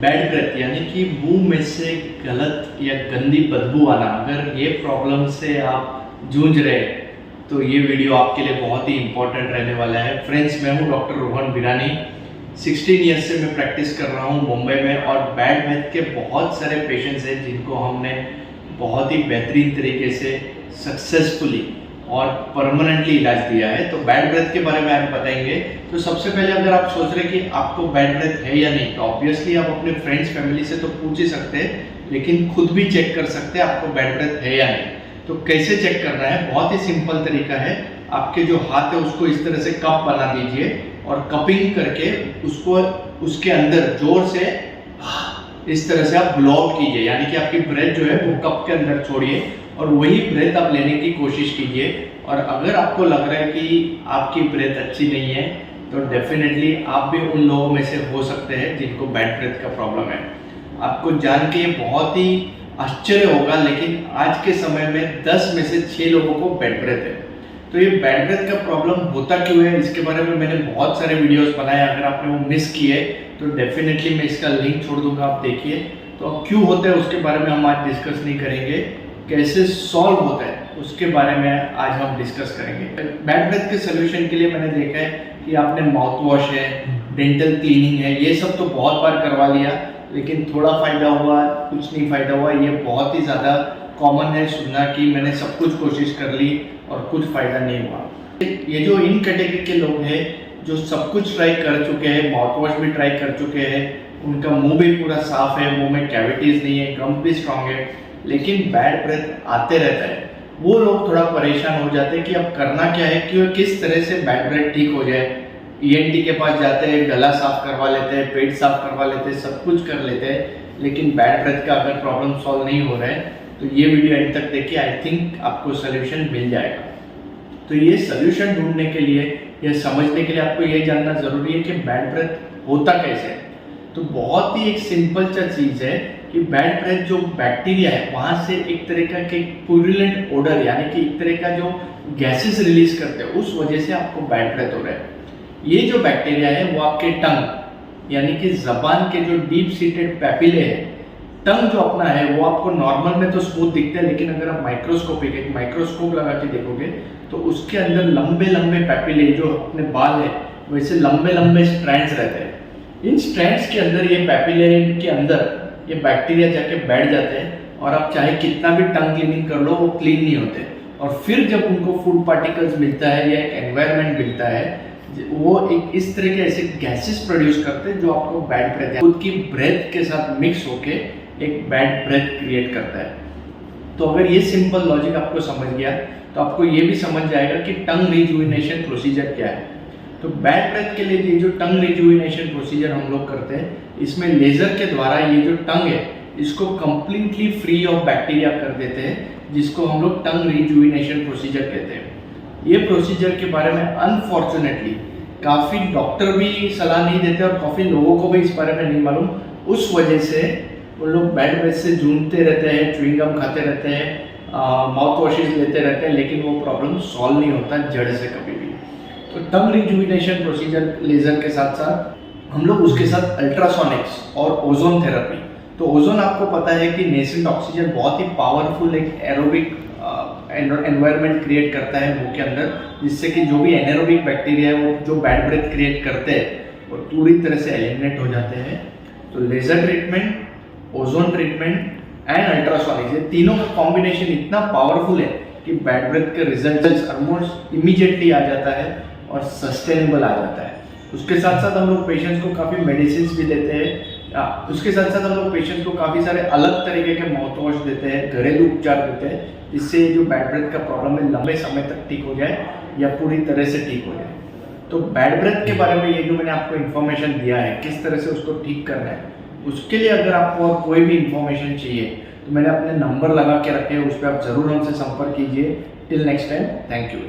Bad breath यानी कि मुंह में से गलत या गंदी बदबू आना, अगर ये प्रॉब्लम से आप जूझ रहे हैं तो ये वीडियो आपके लिए बहुत ही इंपॉर्टेंट रहने वाला है। फ्रेंड्स, मैं हूँ डॉक्टर रोहन बिरानी। 16 ईयर्स से मैं प्रैक्टिस कर रहा हूँ मुंबई में और बैड ब्रेथ के बहुत सारे पेशेंट्स हैं जिनको हमने बहुत ही बेहतरीन तरीके से सक्सेसफुली और परमानेंटली इलाज दिया है। तो बैड ब्रेथ के बारे में आज बताएंगे। तो सबसे पहले अगर आप सोच रहे कि आपको बैड ब्रेथ है या नहीं, तो ऑब्वियसली आप अपने फ्रेंड्स फैमिली से तो पूछ ही सकते हैं, लेकिन खुद भी चेक कर सकते हैं आपको बैड ब्रेथ है या नहीं। तो कैसे चेक करना है? बहुत ही सिंपल तरीका है। आपके जो हाथ है उसको इस तरह से कप बना दीजिए और कपिंग करके उसको उसके अंदर जोर से इस तरह से आप ब्लो आउट कीजिए, यानी कि आपकी ब्रेथ जो है वो कप के अंदर छोड़िए और वही ब्रेथ आप लेने की कोशिश कीजिए। और अगर आपको लग रहा है कि आपकी ब्रेथ अच्छी नहीं है तो डेफिनेटली आप भी उन लोगों में से हो सकते हैं जिनको बैड ब्रेथ का प्रॉब्लम है। आपको जान के बहुत ही आश्चर्य होगा, लेकिन आज के समय में 10 में से 6 लोगों को बैड ब्रेथ है। तो ये बैड ब्रेथ का प्रॉब्लम होता क्यों है, इसके बारे में मैंने बहुत सारे वीडियोस बनाए। अगर आपने वो मिस किए तो डेफिनेटली मैं इसका लिंक छोड़ दूंगा, आप देखिए। तो अब क्यों होता है उसके बारे में हम आज डिस्कस नहीं करेंगे, कैसे सॉल्व होता है उसके बारे में आज हम डिस्कस करेंगे। बैड ब्रेथ के सोल्यूशन के लिए मैंने देखा है कि आपने माउथ वॉश है, डेंटल क्लीनिंग है, ये सब तो बहुत बार करवा लिया, लेकिन थोड़ा फायदा हुआ, कुछ नहीं फायदा हुआ। ये बहुत ही ज़्यादा कॉमन है सुनना कि मैंने सब कुछ कोशिश कर ली और कुछ फायदा नहीं हुआ। ये जो इन कैटेगरी के लोग हैं जो सब कुछ ट्राई कर चुके हैं, माउथ वॉश भी ट्राई कर चुके हैं, उनका मुंह भी पूरा साफ है, मुंह में कैविटीज नहीं है, गम भी स्ट्रांग है, लेकिन बैड ब्रेथ आते रहता है, वो लोग थोड़ा परेशान हो जाते हैं कि अब करना क्या है, कि किस तरह से बैड ब्रेथ ठीक हो जाए। ENT के पास जाते हैं, गला साफ करवा लेते हैं, पेट साफ करवा लेते हैं, सब कुछ कर लेते हैं, लेकिन बैड ब्रेथ का अगर प्रॉब्लम सॉल्व नहीं हो रहा है तो ये वीडियो एंड तक देखिए। आई थिंक आपको सोल्यूशन मिल जाएगा। तो ये सोल्यूशन ढूंढने के लिए या समझने के लिए आपको ये जानना जरूरी है कि बैड ब्रेथ होता कैसे है। तो बहुत ही एक सिंपल सा चीज़ है कि बैड ब्रेथ जो बैक्टीरिया है वहाँ से एक तरह का प्यूरुलेंट ओडर, यानी कि एक तरह का जो गैसेस रिलीज करते हैं, उस वजह से आपको बैड ब्रेथ हो रहा है। ये जो बैक्टीरिया है वो आपके टंग यानी कि जबान के जो डीप सीटेड पैपिले है, टंग जो अपना है वो आपको नॉर्मल में तो स्मूथ दिखता है, लेकिन अगर आप माइक्रोस्कोप लगा के देखोगे तो उसके अंदर लंबे लंबे पैपिले, जो अपने बाल है वैसे लंबे लंबे स्ट्रैंड्स रहते हैं। इन स्ट्रैंड्स के अंदर, ये पैपिले के अंदर ये बैक्टीरिया जाके बैठ जाते हैं और आप चाहे कितना भी टंग क्लीनिंग कर लो वो क्लीन नहीं होते। और फिर जब उनको फूड पार्टिकल्स मिलता है या एक एनवायरनमेंट मिलता है, वो एक इस तरह के ऐसे गैसेस प्रोड्यूस करते हैं जो आपको बैड ब्रेथ, खुद की ब्रेथ के साथ मिक्स होके एक बैड ब्रेथ क्रिएट करता है। तो अगर ये सिंपल लॉजिक आपको समझ गया तो आपको ये भी समझ जाएगा कि टंग रिजुविनेशन प्रोसीजर क्या है। तो बैड ब्रेथ के लिए ये जो टंग रिजुविनेशन प्रोसीजर हम लोग करते हैं, इसमें लेजर के द्वारा ये जो टंग है इसको कंप्लीटली फ्री ऑफ बैक्टीरिया कर देते हैं, जिसको हम लोग टंग रिजुविनेशन प्रोसीजर कहते हैं। ये प्रोसीजर के बारे में अनफॉर्चुनेटली काफ़ी डॉक्टर भी सलाह नहीं देते और काफ़ी लोगों को भी इस बारे में नहीं मालूम। उस वजह से वो लोग बैड ब्रेथ से जूझते रहते हैं, च्युइंग गम खाते रहते हैं, माउथ वॉशेज लेते रहते हैं, लेकिन वो प्रॉब्लम सॉल्व नहीं होता जड़ से कभी भी। तो टंग रिजुविनेशन प्रोसीजर लेजर के साथ साथ हम लोग उसके साथ अल्ट्रासोनिक्स और ओजोन थेरेपी। तो ओजोन आपको पता है कि नेसेंट ऑक्सीजन बहुत ही पावरफुल एक एरोबिक एनवायरनमेंट क्रिएट करता है मुंह के अंदर, जिससे कि जो भी एनारोबिक बैक्टीरिया है वो जो बैड ब्रेथ क्रिएट करते हैं वो पूरी तरह से एलिमिनेट हो जाते हैं। तो laser treatment, ozone treatment and ultrasonics, ये तीनों का कॉम्बिनेशन इतना पावरफुल है कि बैड ब्रेथ के रिजल्ट्स ऑलमोस्ट इमीडिएटली आ जाता है और सस्टेनेबल आ जाता है। उसके साथ साथ हम लोग पेशेंट्स को काफ़ी मेडिसिन भी देते हैं। उसके साथ साथ हम लोग पेशेंट्स को काफ़ी सारे अलग तरीके के माउथ वॉश देते हैं, घरेलू उपचार देते हैं, जिससे जो बैड ब्रेथ का प्रॉब्लम है लंबे समय तक ठीक हो जाए या पूरी तरह से ठीक हो जाए। तो बैड ब्रेथ के बारे में ये जो मैंने आपको इन्फॉर्मेशन दिया है, किस तरह से उसको ठीक करना है, उसके लिए अगर आपको और कोई भी इन्फॉर्मेशन चाहिए तो मैंने अपने नंबर लगा के रखे हैं, उस पर आप ज़रूर हमसे संपर्क कीजिए। Till next time, thank you.